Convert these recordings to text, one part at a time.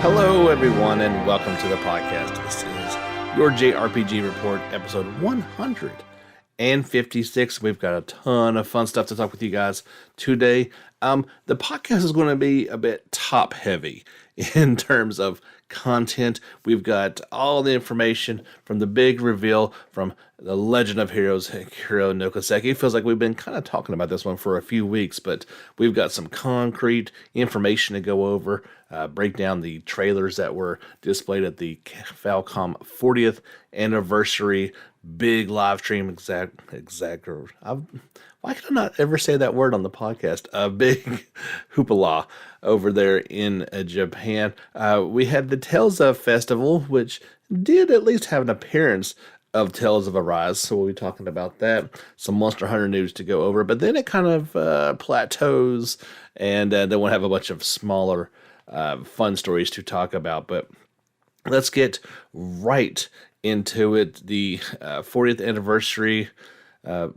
Hello, everyone, and welcome to the podcast. This is your JRPG Report, episode 156. We've got a ton of fun stuff to talk with you guys today. The podcast is going to be a bit top-heavy in terms of content. We've got all the information from the big reveal from the Legend of Heroes, Kuro no Kiseki. It feels like we've been kind of talking about this one for a few weeks, but we've got some concrete information to go over, break down the trailers that were displayed at the Falcom 40th anniversary big live stream why can I not ever say that word on the podcast? A big hoopla over there in Japan. We had the Tales of Festival, which did at least have an appearance of Tales of Arise, so we'll be talking about that. Some Monster Hunter news to go over, but then it kind of plateaus, and then we'll have a bunch of smaller fun stories to talk about. But let's get right into it. The 40th anniversary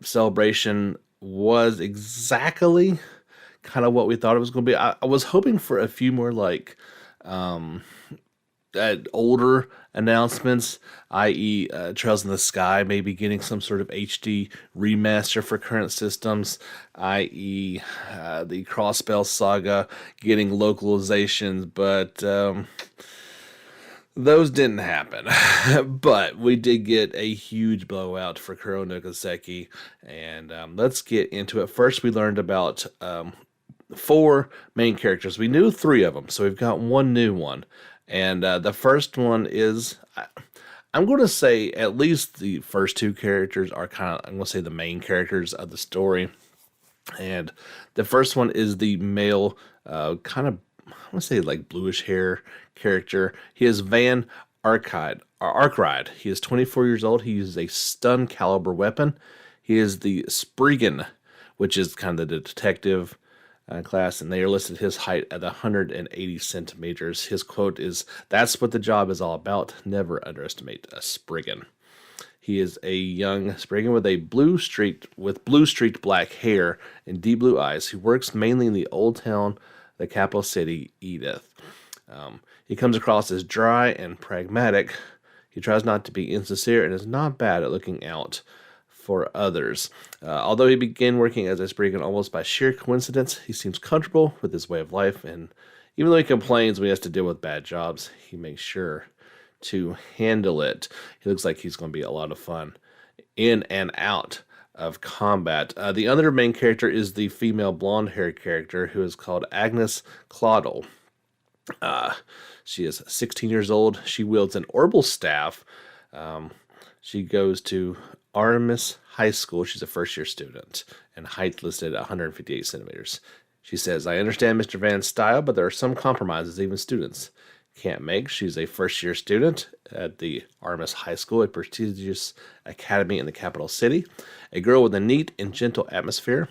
celebration was exactly kind of what we thought it was going to be. I was hoping for a few more older announcements, i.e. Trails in the Sky maybe getting some sort of HD remaster for current systems, i.e. The Crossbell Saga getting localizations, but those didn't happen. But we did get a huge blowout for Kuro no Kiseki, and let's get into it. First, we learned about 4 main characters. We knew 3 of them, so we've got one new one. And the first one is, I'm going to say at least the first 2 characters are I'm going to say the main characters of the story. And the first one is the male, I want to say like bluish hair character. He is Van Arkride. He is 24 years old. He uses a stun caliber weapon. He is the Spriggan, which is kind of the detective class, and they are listed his height at 180 centimeters. His quote is, "That's what the job is all about. Never underestimate a Spriggan." He is a young Spriggan with blue streaked black hair and deep blue eyes who works mainly in the old town, the capital city, Edith. He comes across as dry and pragmatic. He tries not to be insincere and is not bad at looking out for others. Although he began working as a Spriggan almost by sheer coincidence, he seems comfortable with his way of life, and even though he complains when he has to deal with bad jobs, he makes sure to handle it. He looks like he's going to be a lot of fun in and out of combat. The other main character is the female blonde-haired character who is called Agnes Claudel. She is 16 years old. She wields an orbital staff. She goes to Artemis High School. She's a first-year student, and height listed at 158 centimeters. She says, "I understand Mr. Van's style, but there are some compromises even students can't make." She's a first-year student at the Artemis High School, a prestigious academy in the capital city. A girl with a neat and gentle atmosphere,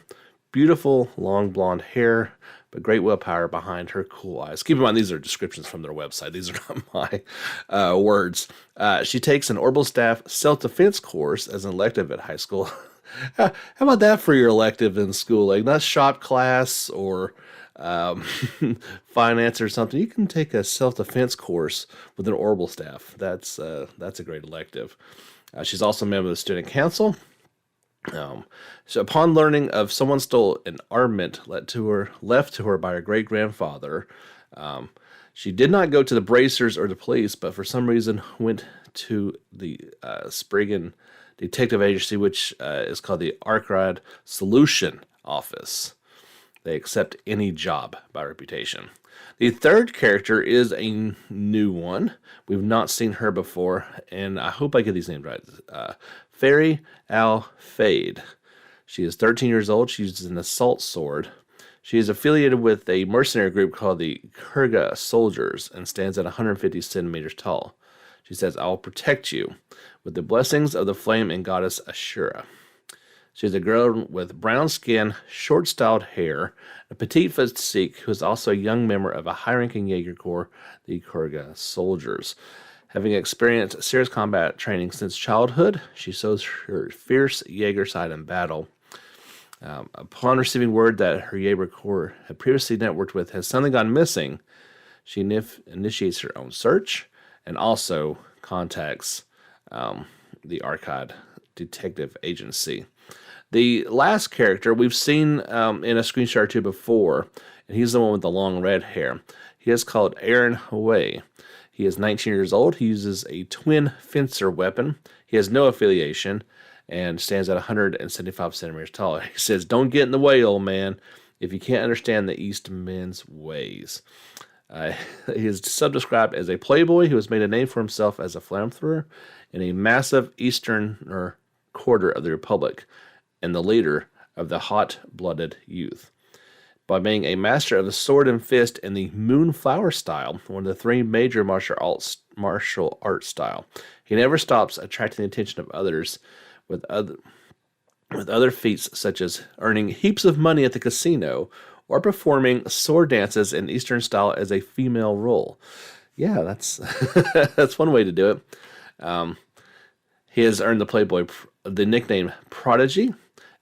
beautiful long blonde hair, but great willpower behind her cool eyes. Keep in mind, these are descriptions from their website. These are not my words. She takes an orbital staff self-defense course as an elective at high school. How about that for your elective in school? Like, not shop class or finance or something. You can take a self-defense course with an orbital staff. That's a great elective. She's also a member of the student council. So upon learning of someone stole an armament left to her by her great-grandfather, she did not go to the bracers or the police, but for some reason went to the Spriggan detective agency, which is called the Arkride Solution Office. They accept any job by reputation. The third character is a new one. We've not seen her before, and I hope I get these names right. Fairy Al-Fade. She is 13 years old. She uses an assault sword. She is affiliated with a mercenary group called the Kurga Soldiers and stands at 150 centimeters tall. She says, "I will protect you with the blessings of the flame and goddess Ashura." She is a girl with brown skin, short-styled hair, a petite physique who is also a young member of a high-ranking Jaeger Corps, the Kurga Soldiers. Having experienced serious combat training since childhood, she shows her fierce Jaeger side in battle. Upon receiving word that her Jaeger Corps had previously networked with has suddenly gone missing, She initiates her own search and also contacts the Arcade Detective Agency. The last character we've seen in a screenshot or two before, and he's the one with the long red hair. He is called Aaron Wei. He is 19 years old. He uses a twin fencer weapon. He has no affiliation and stands at 175 centimeters tall. He says, "Don't get in the way, old man, if you can't understand the East men's ways." He is subdescribed as a playboy who has made a name for himself as a flamethrower in a massive eastern quarter of the Republic, and the leader of the hot-blooded youth. By being a master of the sword and fist in the Moonflower style, one of the three major martial arts style, he never stops attracting the attention of others with other feats such as earning heaps of money at the casino or performing sword dances in Eastern style as a female role. Yeah, that's that's one way to do it. He has earned the nickname Prodigy,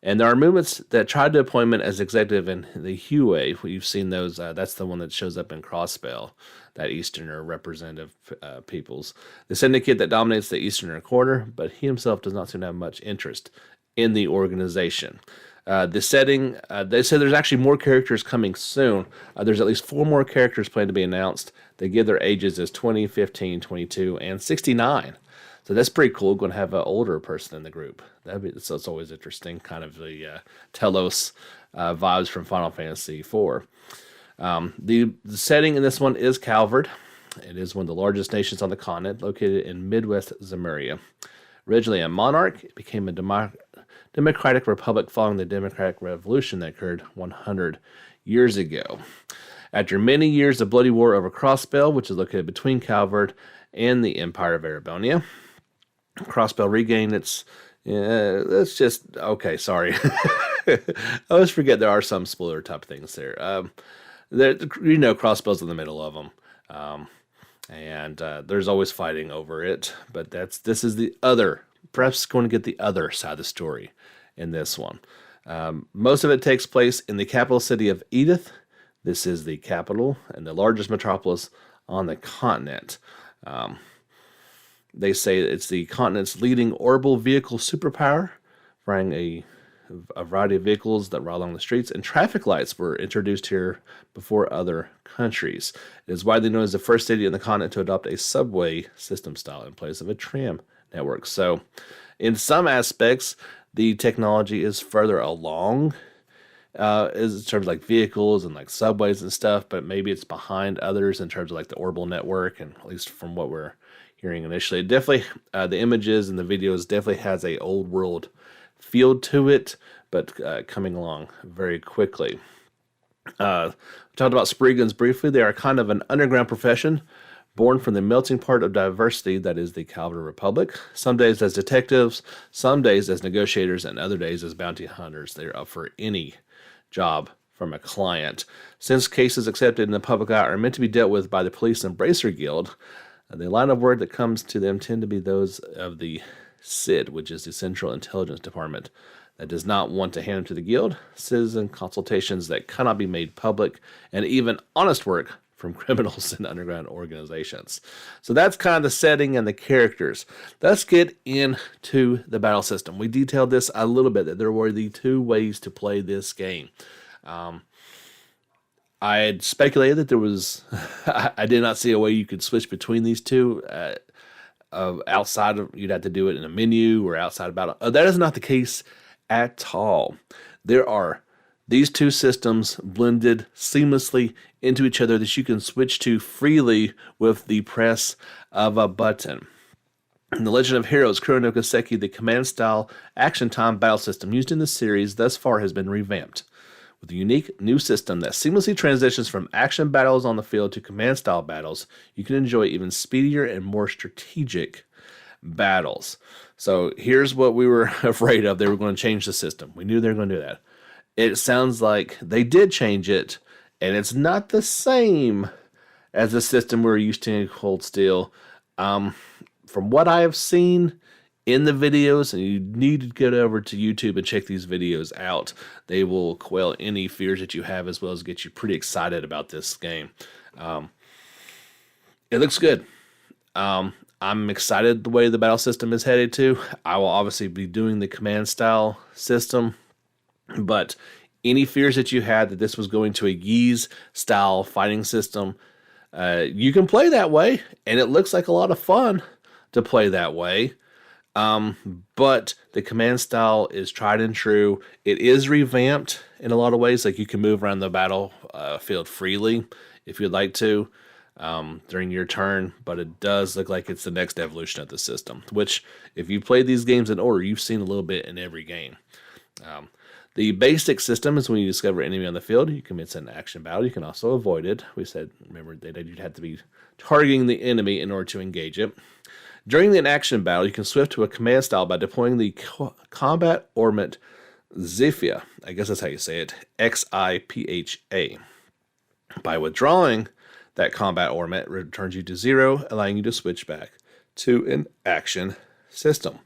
and there are movements that tried to appointment as executive in the Hue. You've seen those. That's the one that shows up in Crossbell, that Easterner representative peoples. The syndicate that dominates the Easterner quarter, but he himself does not seem to have much interest in the organization. The setting, they said there's actually more characters coming soon. There's at least 4 more characters planned to be announced. They give their ages as 20, 15, 22, and 69. So that's pretty cool. Going to have an older person in the group. So it's always interesting, kind of the Telos vibes from Final Fantasy IV. The setting in this one is Calvard. It is one of the largest nations on the continent, located in Midwest Zemuria. Originally a monarch, it became a democratic republic following the Democratic Revolution that occurred 100 years ago. After many years of bloody war over Crossbell, which is located between Calvard and the Empire of Erebonia, Crossbell regained its... let's just... Okay, sorry. I always forget there are some spoiler type things there. Crossbell's in the middle of them. And there's always fighting over it. But this is the other... Perhaps going to get the other side of the story in this one. Most of it takes place in the capital city of Edith. This is the capital and the largest metropolis on the continent. They say it's the continent's leading orbital vehicle superpower, flying a variety of vehicles that ride along the streets, and traffic lights were introduced here before other countries. It is widely known as the first city in the continent to adopt a subway system style in place of a tram network. So, in some aspects, the technology is further along in terms of like vehicles and like subways and stuff, but maybe it's behind others in terms of like the orbital network, and at least from what we're hearing initially. It definitely, the images and the videos definitely has a old world feel to it, but coming along very quickly. We talked about Spriggans briefly. They are kind of an underground profession, born from the melting pot of diversity that is the Calvary Republic. Some days as detectives, some days as negotiators, and other days as bounty hunters. They're up for any job from a client. Since cases accepted in the public eye are meant to be dealt with by the police and Bracer Guild, the line of work that comes to them tend to be those of the CID, which is the Central Intelligence Department, that does not want to hand them to the guild, citizen consultations that cannot be made public, and even honest work from criminals and underground organizations. So that's kind of the setting and the characters. Let's get into the battle system. We detailed this a little bit, that there were the 2 ways to play this game. I had speculated that there was... I did not see a way you could switch between these two. Outside of... You'd have to do it in a menu or outside of battle. That is not the case at all. There are these 2 systems blended seamlessly into each other that you can switch to freely with the press of a button. In The Legend of Heroes, Kuro no Kiseki, the command-style action-time battle system used in the series thus far has been revamped, with a unique new system that seamlessly transitions from action battles on the field to command-style battles. You can enjoy even speedier and more strategic battles. So here's what we were afraid of. They were going to change the system. We knew they were going to do that. It sounds like they did change it, and it's not the same as the system we're used to in Cold Steel. From what I have seen in the videos, and you need to get over to YouTube and check these videos out. They will quell any fears that you have, as well as get you pretty excited about this game. It looks good. I'm excited the way the battle system is headed to. I will obviously be doing the command style system, but any fears that you had that this was going to a Ys style fighting system, you can play that way, and it looks like a lot of fun to play that way. But the command style is tried and true. It is revamped in a lot of ways. Like you can move around the battle field freely if you'd like to during your turn, but it does look like it's the next evolution of the system, which if you played these games in order, you've seen a little bit in every game. The basic system is when you discover an enemy on the field, you commence an action battle. You can also avoid it. We said, remember, that you'd have to be targeting the enemy in order to engage it. During the action battle, you can swift to a command style by deploying the combat ornament Xipha. I guess that's how you say it. Xipha. By withdrawing that combat ornament, returns you to 0, allowing you to switch back to an action system.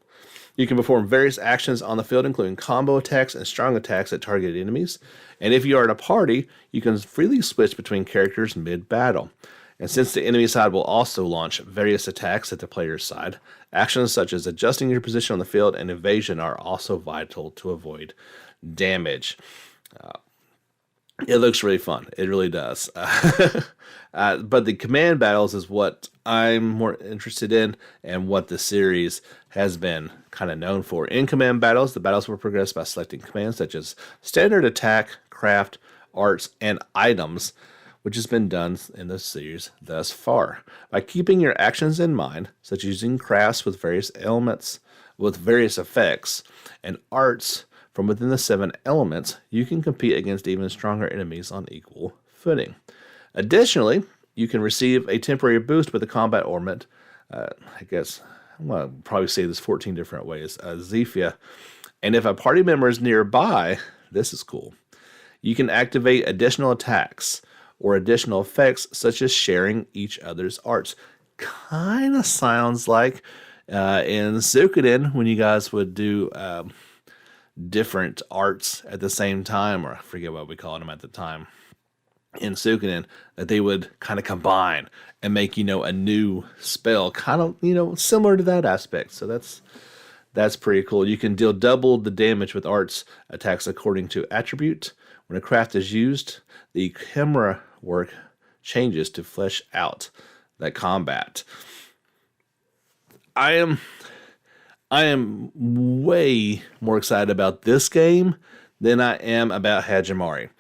You can perform various actions on the field, including combo attacks and strong attacks at targeted enemies. And if you are in a party, you can freely switch between characters mid-battle. And since the enemy side will also launch various attacks at the player's side, actions such as adjusting your position on the field and evasion are also vital to avoid damage. It looks really fun. It really does. But the command battles is what I'm more interested in and what the series has been kind of known for. In command battles, the battles will progress by selecting commands such as standard attack, craft, arts, and items, which has been done in the series thus far. By keeping your actions in mind, such as using crafts with various elements, with various effects, and arts from within the 7 elements, you can compete against even stronger enemies on equal footing. Additionally, you can receive a temporary boost with the combat ornament. I'll probably say this 14 different ways. Xipha. And if a party member is nearby, this is cool. You can activate additional attacks or additional effects, such as sharing each other's arts. Kind of sounds like in Suikoden when you guys would do different arts at the same time, or I forget what we called them at the time in Suikoden, that they would kind of combine and make, a new spell, kind of, similar to that aspect. So that's pretty cool. You can deal double the damage with arts attacks according to attribute. When a craft is used, the camera work changes to flesh out that combat. I am way more excited about this game than I am about Hajimari.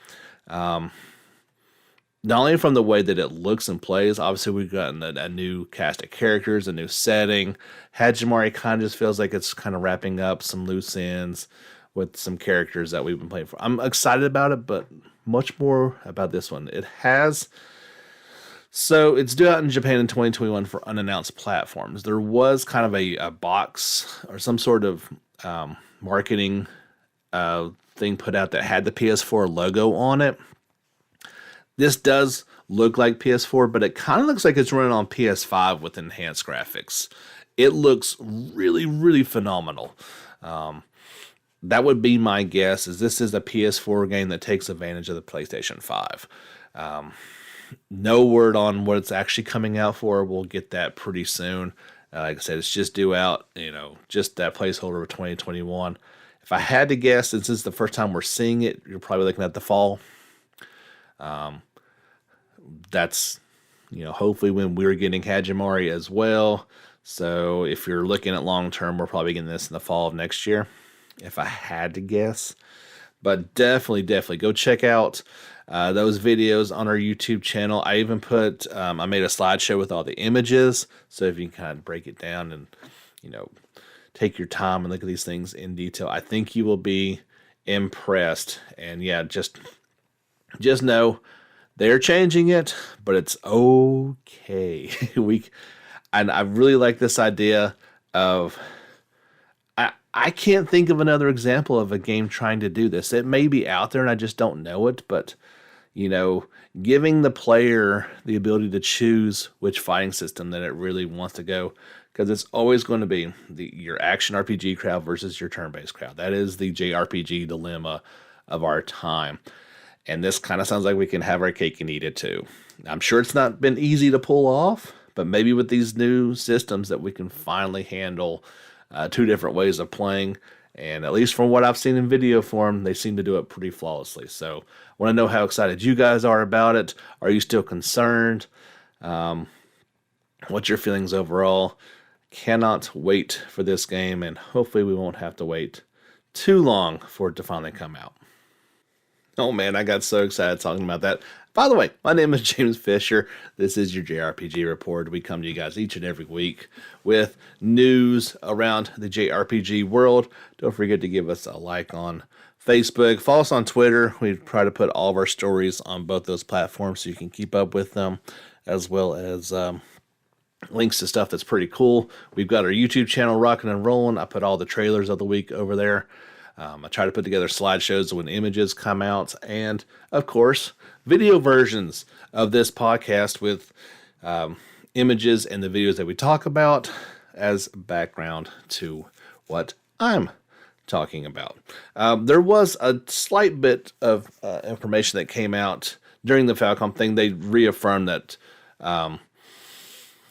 Not only from the way that it looks and plays, obviously we've gotten a new cast of characters, a new setting. Hajimari kind of just feels like it's kind of wrapping up some loose ends with some characters that we've been playing for. I'm excited about it, but much more about this one. So it's due out in Japan in 2021 for unannounced platforms. There was kind of a box or some sort of marketing thing put out that had the PS4 logo on it. This does look like PS4, but it kind of looks like it's running on PS5 with enhanced graphics. It looks really, really phenomenal. That would be my guess, is this is a PS4 game that takes advantage of the PlayStation 5. No word on what it's actually coming out for. We'll get that pretty soon. Like I said, it's just due out, just that placeholder of 2021. If I had to guess, since this is the first time we're seeing it, you're probably looking at the fall. That's, hopefully when we're getting Hajimari as well. So if you're looking at long term, we're probably getting this in the fall of next year, if I had to guess. But definitely go check out those videos on our YouTube channel. I even I made a slideshow with all the images. So if you can kind of break it down and, take your time and look at these things in detail, I think you will be impressed. And yeah, just know they're changing it, but it's okay. And I really like this idea of, I can't think of another example of a game trying to do this. It may be out there and I just don't know it, but, giving the player the ability to choose which fighting system that it really wants to go, because it's always going to be your action RPG crowd versus your turn-based crowd. That is the JRPG dilemma of our time. And this kind of sounds like we can have our cake and eat it too. I'm sure it's not been easy to pull off, but maybe with these new systems that we can finally handle two different ways of playing. And at least from what I've seen in video form, they seem to do it pretty flawlessly. So I want to know how excited you guys are about it. Are you still concerned? What's your feelings overall? Cannot wait for this game, and hopefully we won't have to wait too long for it to finally come out. Oh man, I got so excited talking about that. By the way, my name is James Fisher. This is your JRPG Report. We come to you guys each and every week with news around the JRPG world. Don't forget to give us a like on Facebook. Follow us on Twitter. We try to put all of our stories on both those platforms so you can keep up with them, as well as links to stuff that's pretty cool. We've got our YouTube channel rocking and rolling. I put all the trailers of the week over there. I try to put together slideshows when images come out, and of course, video versions of this podcast with images and the videos that we talk about as background to what I'm talking about. There was a slight bit of information that came out during the Falcom thing. They reaffirmed that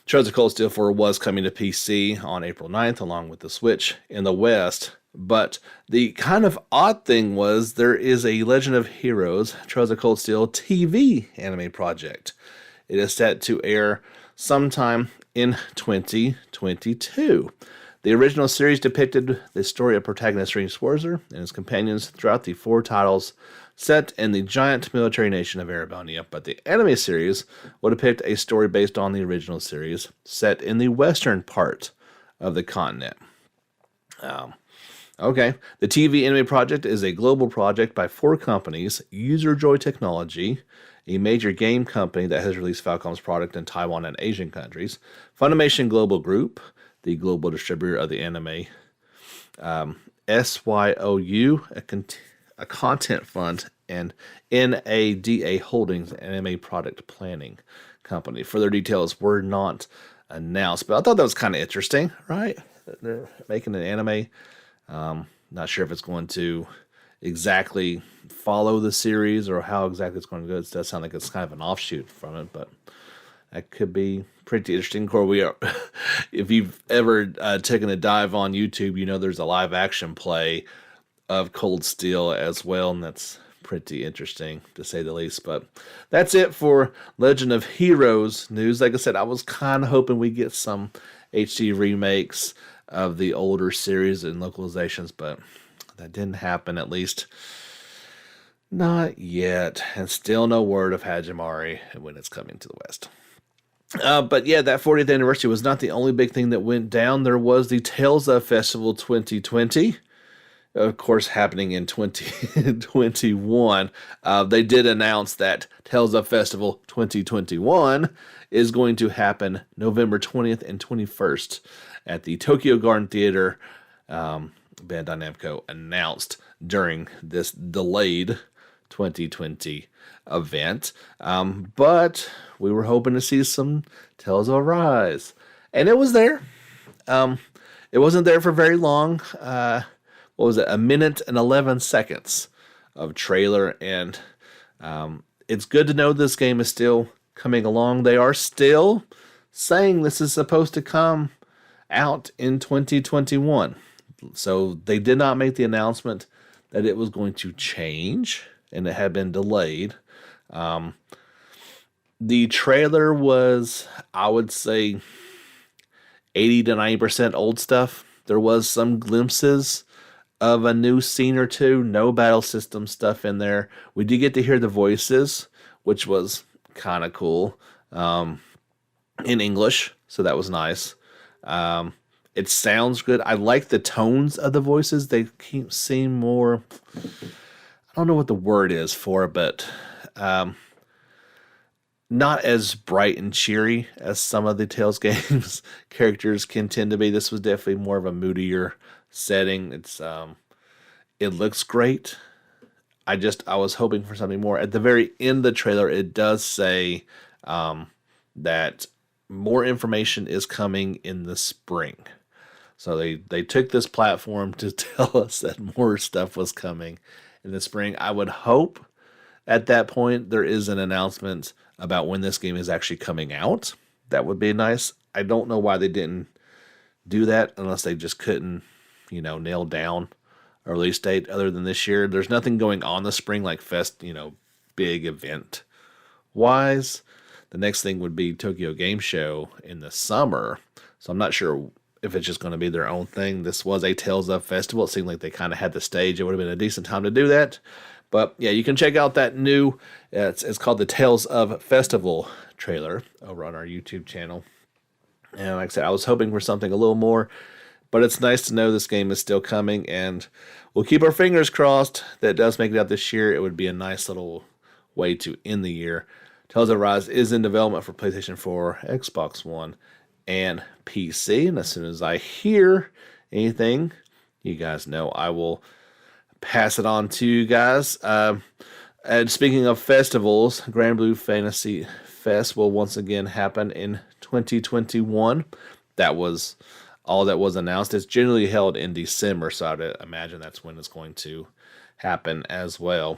Trails of Cold Steel 4 was coming to PC on April 9th, along with the Switch in the West. But the kind of odd thing was there is a Legend of Heroes Trails of Cold Steel TV anime project. It is set to air sometime in 2022. The original series depicted the story of protagonist Ring Sworzer and his companions throughout the 4 titles set in the giant military nation of Erevonia, but the anime series will depict a story based on the original series set in the western part of the continent. Okay, the TV anime project is a global project by 4 companies: Userjoy Technology, a major game company that has released Falcom's product in Taiwan and Asian countries; Funimation Global Group, the global distributor of the anime; SYOU, a content fund; and NADA Holdings, an anime product planning company. Further details were not announced, but I thought that was kind of interesting, right? They're making an anime. Not sure if it's going to exactly follow the series or how exactly it's going to go. It does sound like it's kind of an offshoot from it, but that could be pretty interesting. Of course, if you've ever taken a dive on YouTube, you know there's a live action play of Cold Steel as well, and that's pretty interesting to say the least. But that's it for Legend of Heroes news. Like I said, I was kind of hoping we get some HD remakes of the older series and localizations, but that didn't happen, at least not yet. And still no word of Hajimari and when it's coming to the West. But yeah, that 40th anniversary was not the only big thing that went down. There was the Tales of Festival 2020, of course, happening in 2021. They did announce that Tales of Festival 2021 is going to happen November 20th and 21st at the Tokyo Garden Theater. Bandai Namco announced during this delayed 2020 event. But we were hoping to see some Tales of Arise. And it was there. It wasn't there for very long. What was it? 1 minute and 11 seconds of trailer. And it's good to know this game is still coming along. They are still saying this is supposed to come out in 2021. So they did not make the announcement that it was going to change and it had been delayed. The trailer was, I would say, 80 to 90% old stuff. There was some glimpses of a new scene or two, no battle system stuff in there. We did get to hear the voices, which was kind of cool, in English, so that was nice. It sounds good. I like the tones of the voices. They seem more, I don't know what the word is for it, but not as bright and cheery as some of the Tales games characters can tend to be. This was definitely more of a moodier setting. It looks great. I was hoping for something more. At the very end of the trailer, it does say that more information is coming in the spring. So they took this platform to tell us that more stuff was coming in the spring. I would hope at that point there is an announcement about when this game is actually coming out. That would be nice. I don't know why they didn't do that unless they just couldn't, nail down a release date other than this year. There's nothing going on this spring like big event wise. The next thing would be Tokyo Game Show in the summer. So I'm not sure if it's just going to be their own thing. This was a Tales of festival. It seemed like they kind of had the stage. It would have been a decent time to do that. But yeah, you can check out that new, it's called the Tales of Festival trailer over on our YouTube channel. And like I said, I was hoping for something a little more, but it's nice to know this game is still coming, and we'll keep our fingers crossed that it does make it out this year. It would be a nice little way to end the year. Tales of Rise is in development for PlayStation 4, Xbox One, and PC. And as soon as I hear anything, you guys know I will pass it on to you guys. And speaking of festivals, Grand Blue Fantasy Fest will once again happen in 2021. That was all that was announced. It's generally held in December, so I'd imagine that's when it's going to happen as well.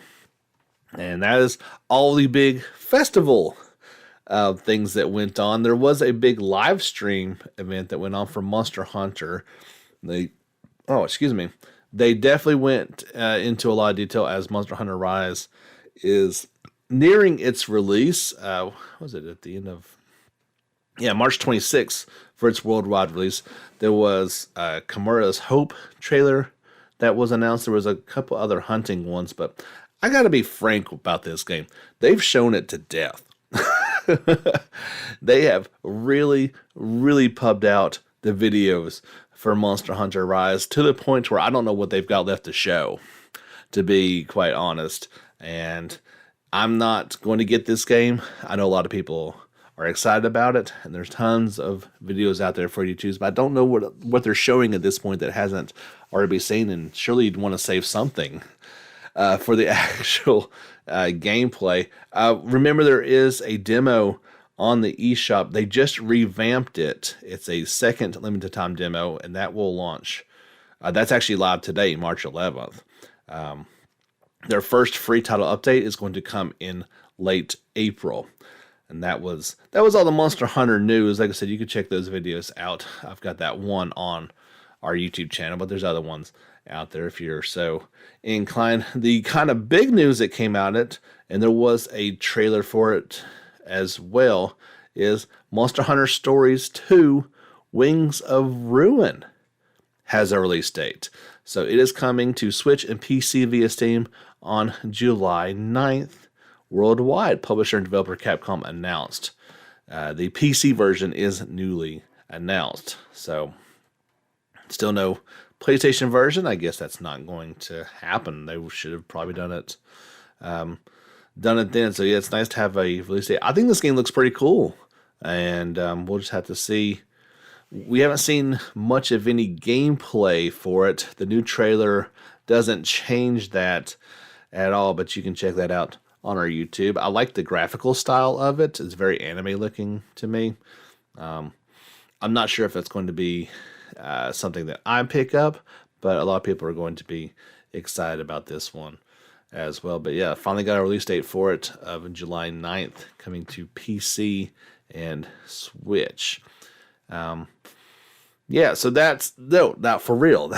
And that is all the big festival things that went on. There was a big live stream event that went on for Monster Hunter. They definitely went into a lot of detail as Monster Hunter Rise is nearing its release. Was it at the end of... Yeah, March 26th for its worldwide release. There was Kimura's Hope trailer that was announced. There was a couple other hunting ones, but I gotta be frank about this game. They've shown it to death. They have really, really pubbed out the videos for Monster Hunter Rise to the point where I don't know what they've got left to show, to be quite honest. And I'm not going to get this game. I know a lot of people are excited about it, and there's tons of videos out there for you to choose, but I don't know what they're showing at this point that hasn't already been seen, and surely you'd want to save something for the actual gameplay. Remember, there is a demo on the eShop. They just revamped it. It's a second limited time demo, and that will launch. That's actually live today, March 11th. Their first free title update is going to come in late April. And that was all the Monster Hunter news. Like I said, you can check those videos out. I've got that one on our YouTube channel, but there's other ones out there if you're so inclined. The kind of big news that came out and there was a trailer for it as well, is Monster Hunter Stories 2 Wings of Ruin has a release date. So it is coming to Switch and PC via Steam on July 9th. Worldwide, publisher and developer Capcom announced. The PC version is newly announced. So, still no PlayStation version. I guess that's not going to happen. They should have probably done it then. So, yeah, it's nice to have a release date. I think this game looks pretty cool. And we'll just have to see. We haven't seen much of any gameplay for it. The new trailer doesn't change that at all, but you can check that out on our YouTube. I like the graphical style of it. It's very anime looking to me. I'm not sure if it's going to be something that I pick up, but a lot of people are going to be excited about this one as well. But yeah, finally got a release date for it of July 9th, coming to PC and Switch. Yeah, so that's not for real.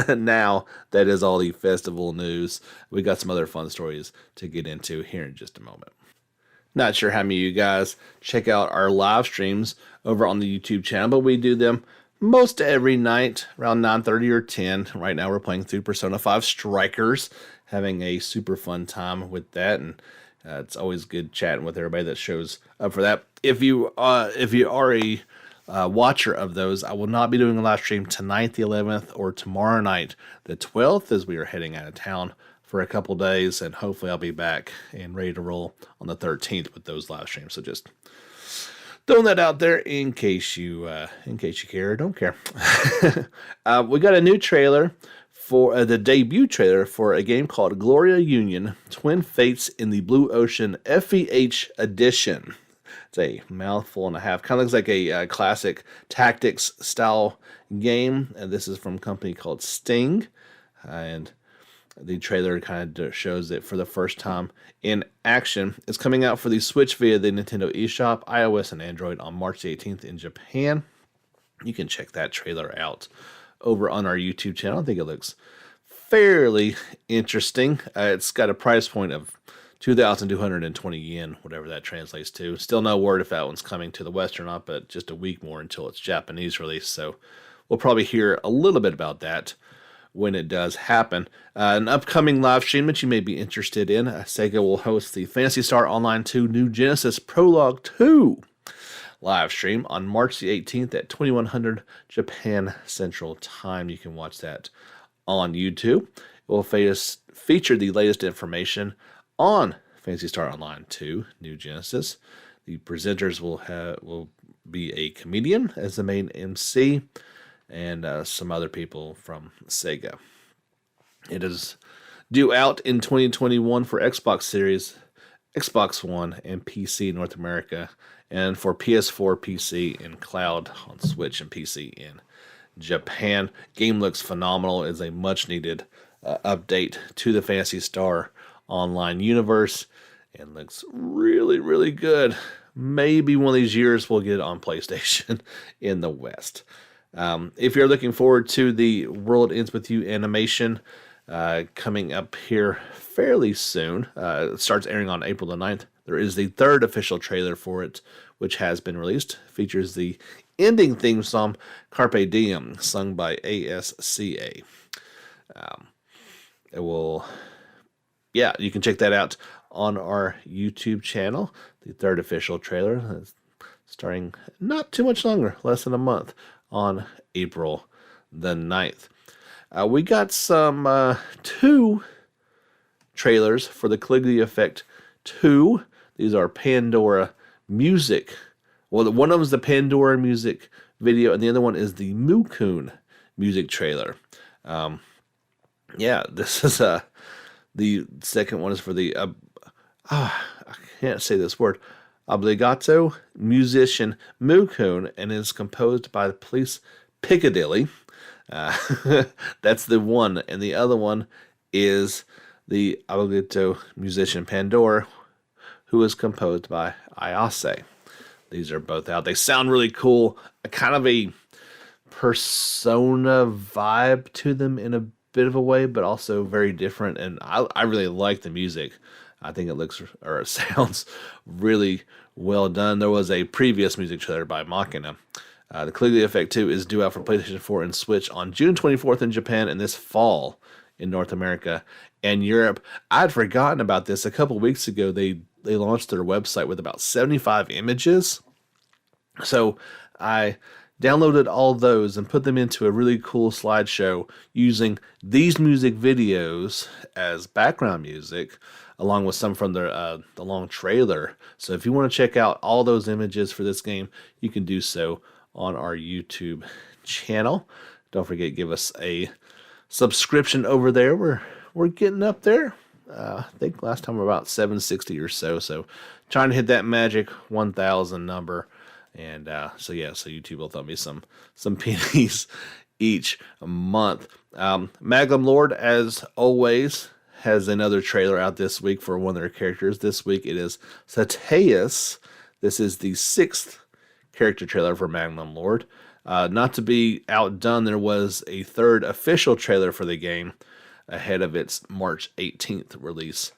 Now that is all the festival news. We got some other fun stories to get into here in just a moment. Not sure how many of you guys check out our live streams over on the YouTube channel, but we do them most every night around 9:30 or 10. Right now we're playing through Persona 5 Strikers, having a super fun time with that, and it's always good chatting with everybody that shows up for that. If you are a watcher of those, I will not be doing a live stream tonight, the 11th, or tomorrow night, the 12th, as we are heading out of town for a couple days, and hopefully I'll be back and ready to roll on the 13th with those live streams. So just throwing that out there in case you care or don't care. We got a new trailer for the debut trailer for a game called Gloria Union: Twin Fates in the Blue Ocean FEH Edition. It's a mouthful and a half. Kind of looks like a classic tactics style game. And this is from a company called Sting. And The trailer kind of shows it for the first time in action. It's coming out for the Switch via the Nintendo eShop, iOS and Android on March 18th in Japan. You can check that trailer out over on our YouTube channel. I think it looks fairly interesting. It's got a price point of 2,220 yen, whatever that translates to. Still no word if that one's coming to the West or not, but just a week more until its Japanese release. So we'll probably hear a little bit about that when it does happen. An upcoming live stream that you may be interested in, Sega will host the Phantasy Star Online 2 New Genesis Prologue 2 live stream on March the 18th at 2100 Japan Central Time. You can watch that on YouTube. It will feature the latest information on Phantasy Star Online 2 New Genesis. The presenters will be a comedian as the main MC, and some other people from Sega. It is due out in 2021 for Xbox Series, Xbox One, and PC in North America, and for PS4, PC, and cloud on Switch and PC in Japan. Game looks phenomenal. It is a much-needed update to the Phantasy Star Online universe, and looks really, really good. Maybe one of these years we'll get it on PlayStation in the West. If you're looking forward to the World Ends With You animation coming up here fairly soon, it starts airing on April the 9th. There is the third official trailer for it, which has been released. Features the ending theme song, Carpe Diem, sung by ASCA. You can check that out on our YouTube channel. The third official trailer, starting not too much longer, less than a month, on April the 9th. We got some 2 trailers for the Caligula Effect 2. These are Pandora music. Well, one of them is the Pandora music video, and the other one is the Mukun music trailer. This is the second one is for the I can't say this word, Obligato musician Mukun, and is composed by the Police Piccadilly. That's the one, and the other one is the Obligato musician Pandora, who is composed by Ayase. These are both out. They sound really cool. A kind of a Persona vibe to them in a bit of a way, but also very different. And I really like the music. I think it sounds really well done. There was a previous music trailer by Machina. The Caligula Effect 2 is due out for PlayStation 4 and Switch on June 24th in Japan, and this fall in North America and Europe. I'd forgotten about this. A couple weeks ago, they launched their website with about 75 images. So I downloaded all those and put them into a really cool slideshow using these music videos as background music, along with some from the long trailer. So if you want to check out all those images for this game, you can do so on our YouTube channel. Don't forget, give us a subscription over there. We're getting up there. I think last time we were about 760 or so. So trying to hit that magic 1,000 number. And so YouTube will throw me some pennies each month. Magnum Lord, as always, has another trailer out this week for one of their characters. This week it is Sateus. This is the 6th character trailer for Magnum Lord. Not to be outdone, there was a 3rd official trailer for the game ahead of its March 18th release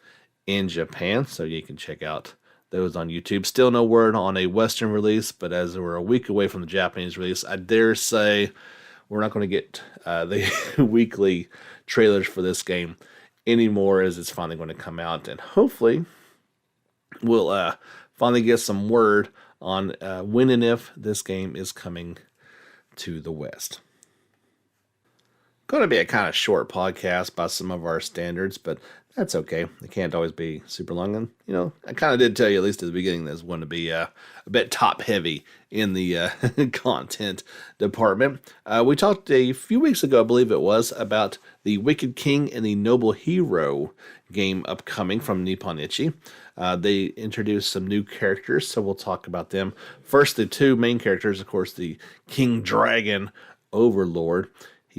in Japan. So you can check out those on YouTube. Still no word on a Western release, but as we're a week away from the Japanese release, I dare say we're not going to get the weekly trailers for this game anymore, as it's finally going to come out, and hopefully we'll finally get some word on when and if this game is coming to the West. Going to be a kind of short podcast by some of our standards, but that's okay. It can't always be super long. And, I kind of did tell you, at least at the beginning, this one to be a bit top heavy in the content department. We talked a few weeks ago, I believe it was, about the Wicked King and the Noble Hero game upcoming from Nippon Ichi. They introduced some new characters, so we'll talk about them. First, the 2 main characters, of course, the King Dragon Overlord.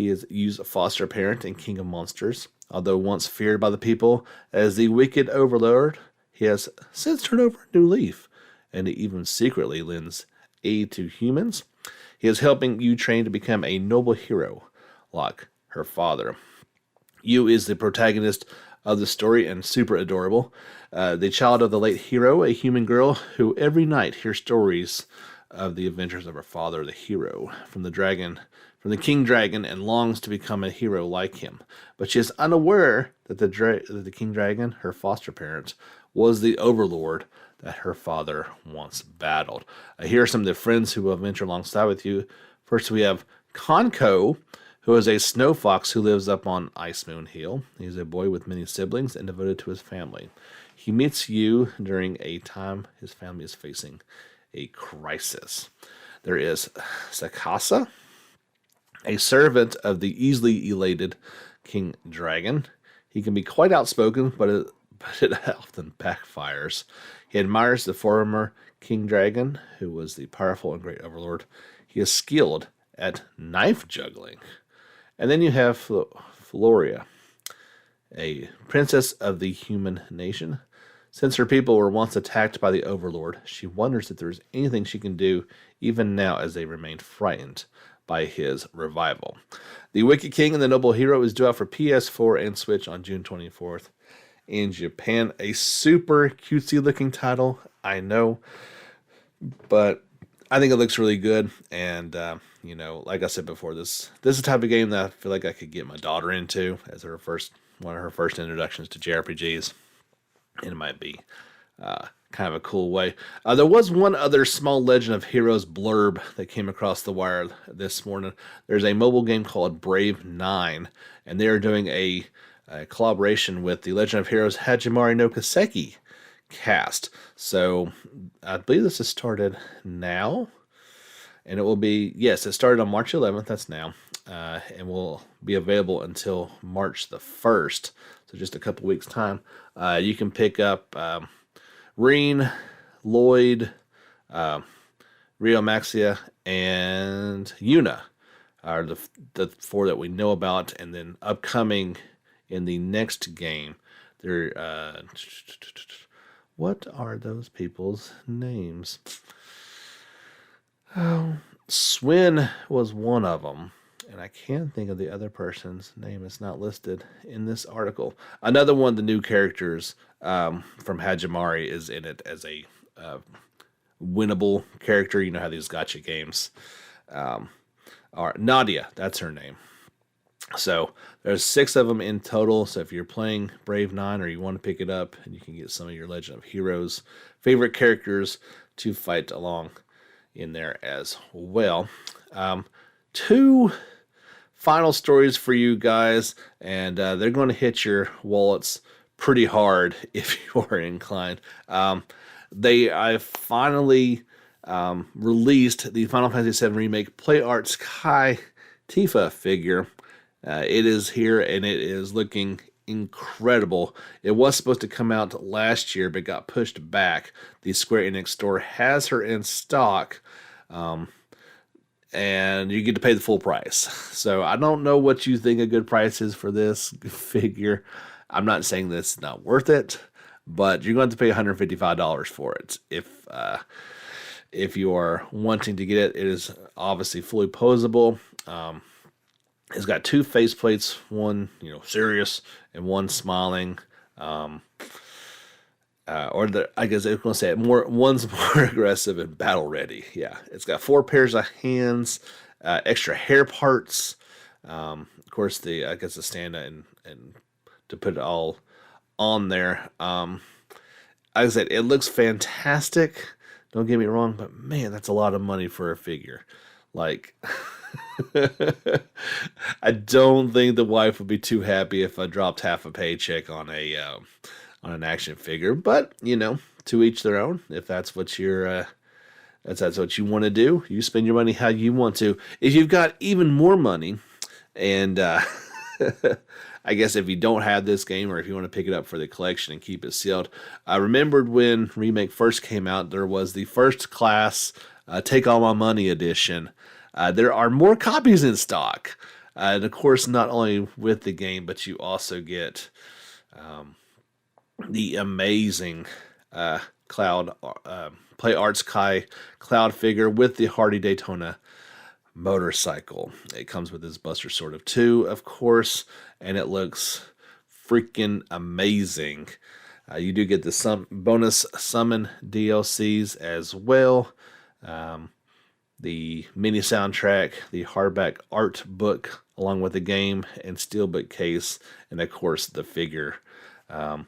He is used foster parent and king of monsters. Although once feared by the people as the wicked overlord, he has since turned over a new leaf, and he even secretly lends aid to humans. He is helping you train to become a noble hero, like her father. Yu is the protagonist of the story and super adorable. The child of the late hero, a human girl who every night hears stories of the adventures of her father, the hero, from the king dragon, and longs to become a hero like him. But she is unaware that the king dragon, her foster parent, was the overlord that her father once battled. Here are some of the friends who will venture alongside with you. First, we have Konko, who is a snow fox who lives up on Ice Moon Hill. He's a boy with many siblings and devoted to his family. He meets you during a time his family is facing a crisis. There is Sakasa, a servant of the easily elated King Dragon. He can be quite outspoken, but it often backfires. He admires the former King Dragon, who was the powerful and great overlord. He is skilled at knife juggling. And then you have Floria, a princess of the human nation. Since her people were once attacked by the overlord, she wonders if there is anything she can do, even now as they remain frightened by his revival. The Wicked King and the Noble Hero is due out for PS4 and Switch on June 24th. In Japan, a super cutesy looking title, I know, but I think it looks really good. And, like I said before, this is the type of game that I feel like I could get my daughter into as one of her first introductions to JRPGs. And it might be kind of a cool way. There was one other small Legend of Heroes blurb that came across the wire this morning. There's a mobile game called Brave 9, and they are doing a collaboration with the Legend of Heroes Hajimari no Kiseki cast. So I believe this has started now, and it will be, yes, it started on March 11th, that's now, and will be available until March the 1st, so just a couple weeks' time. You can pick up Reen, Lloyd, Rio Maxia, and Yuna are the four that we know about, and then upcoming in the next game, there. What are those people's names? Oh, Swin was one of them, and I can't think of the other person's name. It's not listed in this article. Another one of the new characters from Hajimari is in it as a winnable character. You know how these gacha games are. Nadia, that's her name. So there's 6 of them in total. So if you're playing Brave 9 or you want to pick it up, and you can get some of your Legend of Heroes favorite characters to fight along in there as well. 2 final stories for you guys, and they're going to hit your wallets pretty hard if you are inclined. I finally released the Final Fantasy VII Remake Play Arts Kai Tifa figure. It is here, and it is looking incredible. It was supposed to come out last year, but got pushed back. The Square Enix store has her in stock, and you get to pay the full price. So I don't know what you think a good price is for this figure. I'm not saying this is not worth it, but you're going to pay $155 for it. If you are wanting to get it, it is obviously fully posable. It's got 2 faceplates, one serious and one smiling. I guess I was going to say one's more aggressive and battle ready. Yeah, it's got 4 pairs of hands, extra hair parts. Of course, the stand and to put it all on there. Like I said, it looks fantastic. Don't get me wrong, but man, that's a lot of money for a figure. Like, I don't think the wife would be too happy if I dropped half a paycheck on an action figure. But to each their own. If that's what that's what you want to do, you spend your money how you want to. If you've got even more money, and I guess if you don't have this game, or if you want to pick it up for the collection and keep it sealed, I remembered when Remake first came out, there was the First Class Take All My Money edition. There are more copies in stock. And of course, not only with the game, but you also get the amazing Cloud Play Arts Kai Cloud figure with the Hardy Daytona motorcycle. It comes with this Buster Sword of 2, of course, and it looks freaking amazing. You do get the bonus summon DLCs as well. The mini soundtrack, the hardback art book, along with the game and steelbook case, and of course the figure. I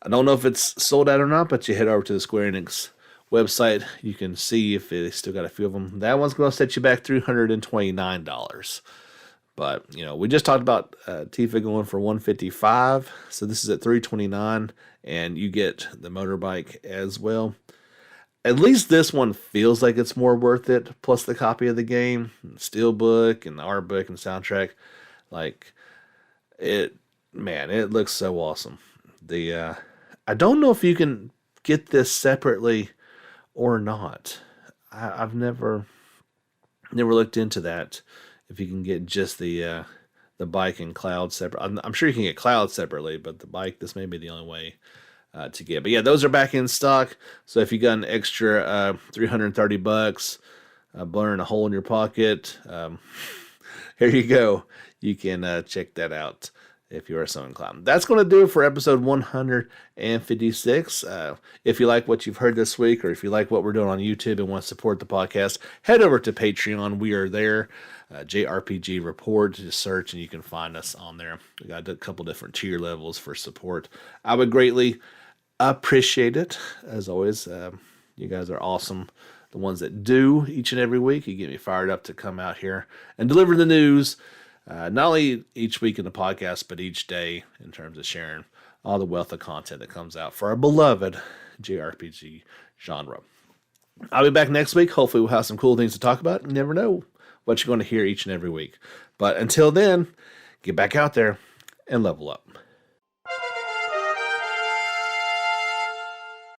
don't know if it's sold out or not, but you head over to the Square Enix website. You can see if they still got a few of them. That one's going to set you back $329. But, we just talked about Tifa going for $155. So this is at $329, and you get the motorbike as well. At least this one feels like it's more worth it, plus the copy of the game, steelbook and the art book and soundtrack. It looks so awesome. I don't know if you can get this separately or not. I've never looked into that. If you can get just the bike and Cloud separate, I'm sure you can get Cloud separately, but the bike, this may be the only way to get. But yeah, those are back in stock. So if you got an extra $330, blowing a hole in your pocket, here you go. You can check that out if you are so inclined. That's going to do it for episode 156. If you like what you've heard this week, or if you like what we're doing on YouTube and want to support the podcast, head over to Patreon. We are there. JRPG Report. Just search and you can find us on there. We got a couple different tier levels for support. I would greatly appreciate it. As always, you guys are awesome. The ones that do each and every week, you get me fired up to come out here and deliver the news. Not only each week in the podcast, but each day in terms of sharing all the wealth of content that comes out for our beloved JRPG genre. I'll be back next week. Hopefully we'll have some cool things to talk about. You never know what you're going to hear each and every week. But until then, get back out there and level up.